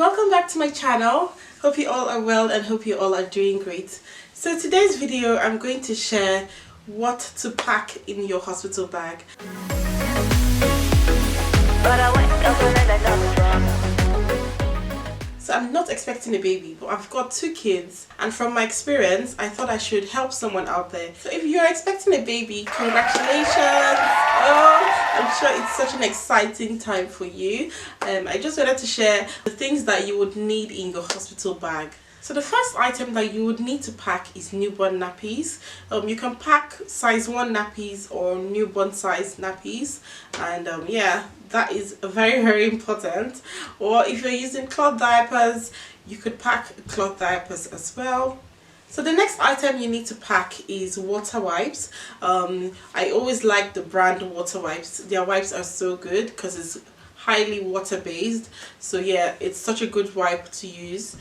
Welcome back to my channel. Hope you all are well and hope you all are doing great. So today's video I'm going to share what to pack in your hospital bag. So I'm not expecting a baby, but I've got 2 kids, and from my experience I thought I should help someone out there. So if you're expecting a baby, congratulations. I'm sure it's such an exciting time for you. I just wanted to share the things that you would need in your hospital bag. So the first item that you would need to pack is newborn nappies. You can pack size 1 nappies or newborn size nappies, and yeah, that is very important. Or if you're using cloth diapers, you could pack cloth diapers as well. So the next item you need to pack is water wipes. I always like the brand water wipes. Their wipes are so good because it's highly water based. So yeah, it's such a good wipe to use.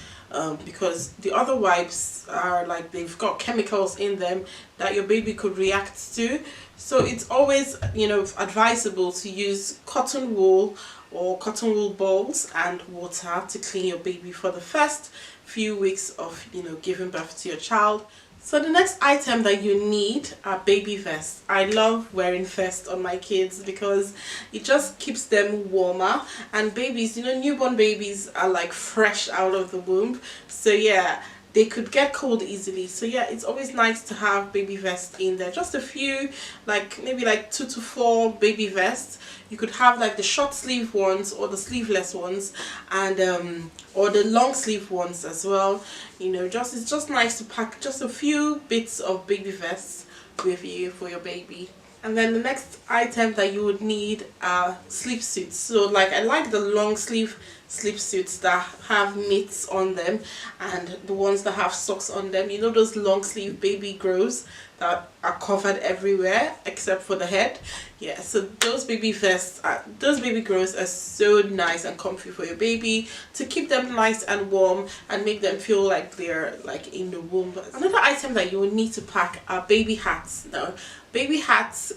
Because the other wipes are like they've got chemicals in them that your baby could react to. So it's always, you know, advisable to use cotton wool or cotton wool balls and water to clean your baby for the first few weeks of, you know, giving birth to your child. So the next item that you need are baby vests. I love wearing vests on my kids because it just keeps them warmer, and babies, you know, newborn babies are like fresh out of the womb, so yeah, they could get cold easily. So yeah, it's always nice to have baby vests in there. Just a few, like maybe like 2 to 4 baby vests. You could have like the short sleeve ones or the sleeveless ones, and or the long sleeve ones as well. You know, it's just nice to pack just a few bits of baby vests with you for your baby. And then the next item that you would need are sleep suits. So like, I like the long sleeve sleep suits that have mitts on them and the ones that have socks on them. You know, those long sleeve baby grows that are covered everywhere except for the head. Yeah, so those baby vests those baby grows are so nice and comfy for your baby to keep them nice and warm and make them feel like they're like in the womb. Another item that you will need to pack are baby hats. Now, baby hats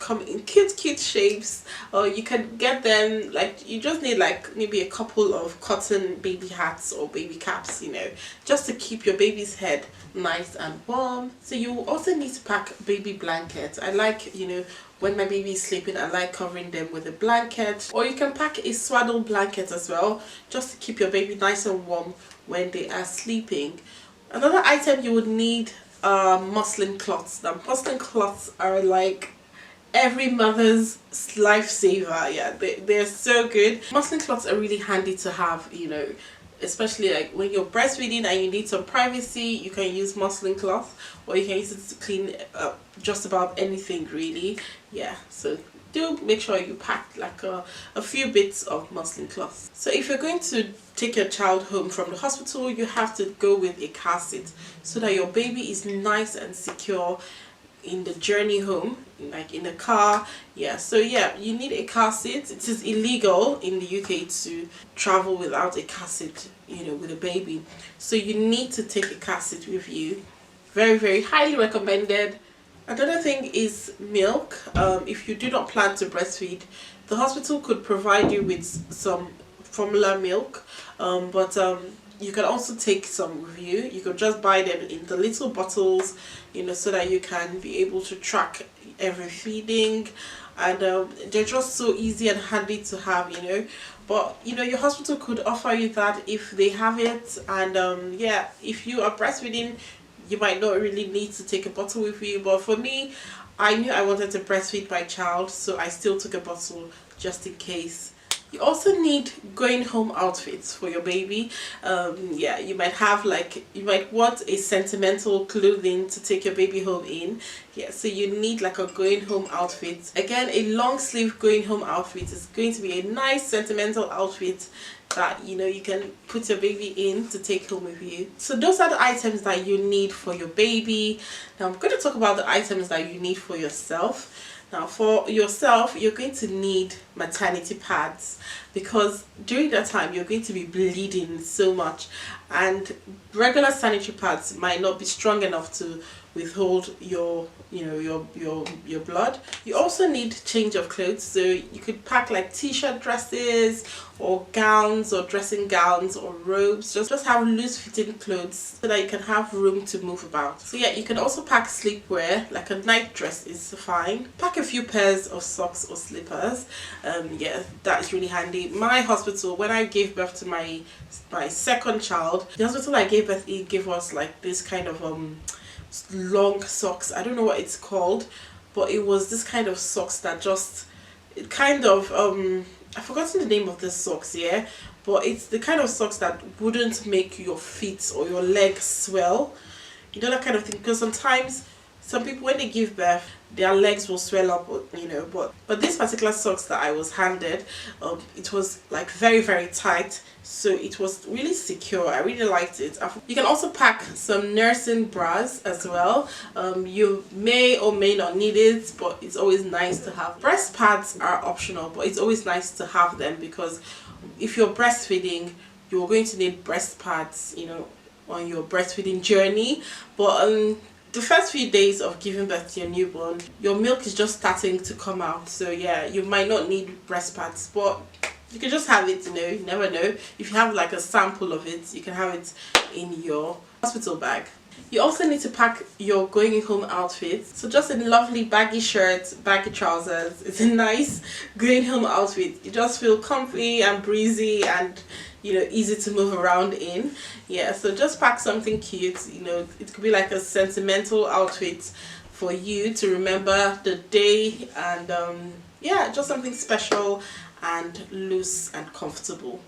come in cute shapes, or you can get them like, you just need like maybe a couple of cotton baby hats or baby caps, you know, just to keep your baby's head nice and warm. So you also need to pack baby blankets. I like, you know, when my baby is sleeping, I like covering them with a blanket, or you can pack a swaddle blanket as well, just to keep your baby nice and warm when they are sleeping. Another item you would need are muslin cloths. Now, muslin cloths are like every mother's lifesaver. Yeah, they're so good. Muslin cloths are really handy to have, you know, especially like when you're breastfeeding and you need some privacy. You can use muslin cloth, or you can use it to clean up just about anything really. Yeah, so do make sure you pack like a few bits of muslin cloth. So if you're going to take your child home from the hospital, you have to go with a car seat so that your baby is nice and secure in the journey home, like in a car. Yeah, so yeah, you need a car seat. It is illegal in the UK to travel without a car seat, you know, with a baby, so you need to take a car seat with you. Very highly recommended. Another thing is milk. If you do not plan to breastfeed, the hospital could provide you with some formula milk, but you can also take some with you. You could just buy them in the little bottles, you know, so that you can be able to track every feeding, and they're just so easy and handy to have, you know. But you know, your hospital could offer you that if they have it, and yeah, if you are breastfeeding, you might not really need to take a bottle with you. But for me, I knew I wanted to breastfeed my child, so I still took a bottle just in case. You also need going home outfits for your baby. Yeah, you might want a sentimental clothing to take your baby home in. Yeah, so you need like a going home outfit. Again, a long sleeve going home outfit is going to be a nice sentimental outfit that, you know, you can put your baby in to take home with you. So those are the items that you need for your baby. Now I'm going to talk about the items that you need for yourself. Now for yourself, you're going to need maternity pads, because during that time you're going to be bleeding so much, and regular sanitary pads might not be strong enough to withhold your your blood. You also need change of clothes, so you could pack like t-shirt dresses or gowns or dressing gowns or robes. Just have loose fitting clothes so that you can have room to move about. So yeah, you can also pack sleepwear, like a night dress is fine. Pack a few pairs of socks or slippers. Yeah, that's really handy. My hospital, when I gave birth to my second child, the hospital I gave birth in gave us like this kind of long socks. I don't know what it's called, but it was this kind of socks that just, it kind of I've forgotten the name of the socks, yeah, but it's the kind of socks that wouldn't make your feet or your legs swell, you know, that kind of thing. Because sometimes some people, when they give birth, their legs will swell up, you know, but this particular socks that I was handed, it was like very, very tight, so it was really secure. I really liked it. You can also pack some nursing bras as well. You may or may not need it, but it's always nice to have. Breast pads are optional, but it's always nice to have them, because if you're breastfeeding, you're going to need breast pads, you know, on your breastfeeding journey. But the first few days of giving birth to your newborn, your milk is just starting to come out, so yeah, you might not need breast pads, but you can just have it, you know, you never know. If you have like a sample of it, you can have it in your hospital bag. You also need to pack your going home outfit. So just a lovely baggy shirt, baggy trousers. It's a nice going home outfit. You just feel comfy and breezy and, you know, easy to move around in. Yeah, so just pack something cute. You know, it could be like a sentimental outfit for you to remember the day, and yeah, just something special and loose and comfortable.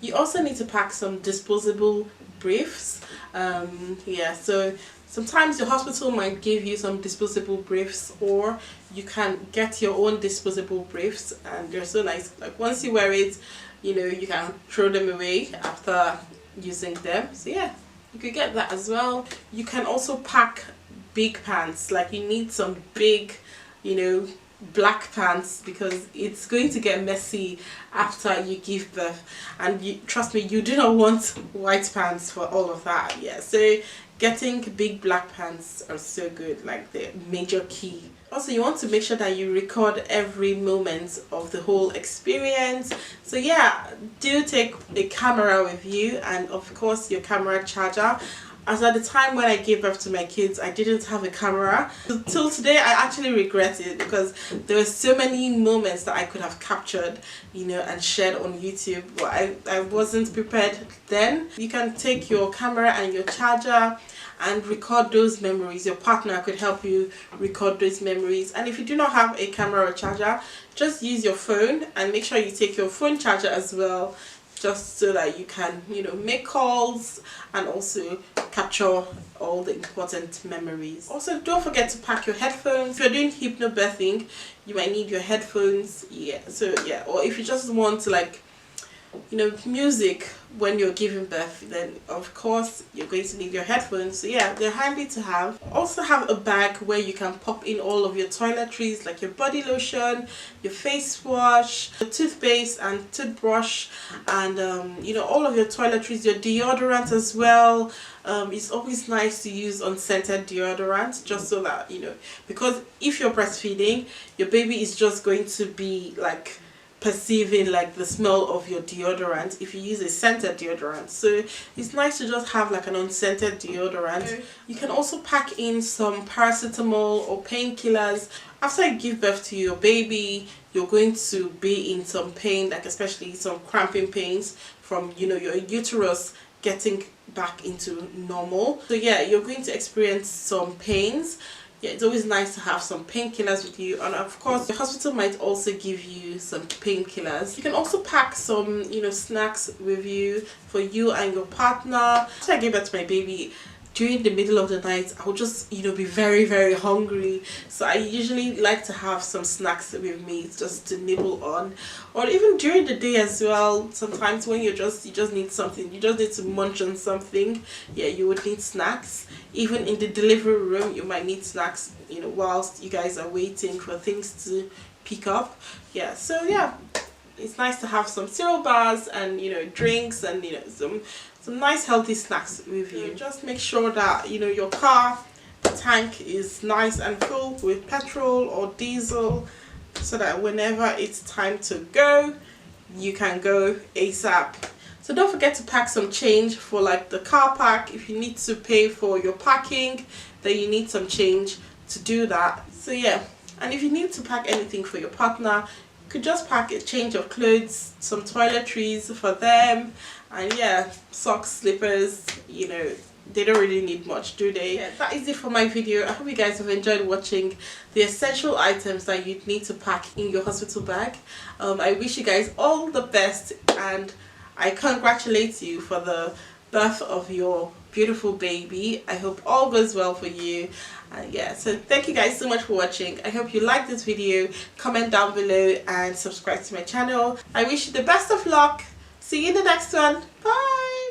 You also need to pack some disposable briefs. Yeah, so sometimes your hospital might give you some disposable briefs, or you can get your own disposable briefs, and they're so nice. Like once you wear it, you know, you can throw them away after using them. So yeah, you could get that as well. You can also pack big pants. Like you need some big, you know, black pants, because it's going to get messy after you give birth, and you trust me, you do not want white pants for all of that. Yeah, so getting big black pants are so good, like the major key. Also, you want to make sure that you record every moment of the whole experience. So yeah, do take a camera with you, and of course your camera charger. As at the time when I gave birth to my kids, I didn't have a camera. Till today, I actually regret it, because there were so many moments that I could have captured, you know, and shared on YouTube, but I wasn't prepared then. You can take your camera and your charger and record those memories. Your partner could help you record those memories. And if you do not have a camera or charger, just use your phone, and make sure you take your phone charger as well, just so that you can, you know, make calls and also capture all the important memories. Also, don't forget to pack your headphones. If you're doing hypnobirthing, you might need your headphones. Yeah, so yeah, or if you just want to, like, you know, music when you're giving birth, then of course you're going to need your headphones. So yeah, they're handy to have. Also have a bag where you can pop in all of your toiletries, like your body lotion, your face wash, your toothpaste and toothbrush, and you know, all of your toiletries, your deodorant as well. It's always nice to use unscented deodorant, just so that, you know, because if you're breastfeeding, your baby is just going to be like perceiving like the smell of your deodorant if you use a scented deodorant. So it's nice to just have like an unscented deodorant. You can also pack in some paracetamol or painkillers. After you give birth to your baby, you're going to be in some pain, like especially some cramping pains from, you know, your uterus getting back into normal. So yeah, you're going to experience some pains. Yeah, it's always nice to have some painkillers with you, and of course the hospital might also give you some painkillers. You can also pack some, you know, snacks with you for you and your partner. After I gave birth to my baby, during the middle of the night, I would just, you know, be very, very hungry. So I usually like to have some snacks with me just to nibble on, or even during the day as well. Sometimes when you just need something, you just need to munch on something. Yeah, you would need snacks. Even in the delivery room, you might need snacks, you know, whilst you guys are waiting for things to pick up. Yeah, so yeah, it's nice to have some cereal bars and, you know, drinks and, you know, some nice healthy snacks with you. Just make sure that, you know, your car, the tank is nice and full with petrol or diesel, so that whenever it's time to go, you can go ASAP. So don't forget to pack some change for like the car park. If you need to pay for your parking, then you need some change to do that. So yeah, and if you need to pack anything for your partner, you could just pack a change of clothes, some toiletries for them, and yeah, socks, slippers, you know, they don't really need much, do they? Yeah, that is it for my video. I hope you guys have enjoyed watching the essential items that you'd need to pack in your hospital bag. I wish you guys all the best, and I congratulate you for the birth of your beautiful baby. I hope all goes well for you. Yeah, so thank you guys so much for watching. I hope you liked this video. Comment down below and subscribe to my channel. I wish you the best of luck. See you in the next one. Bye.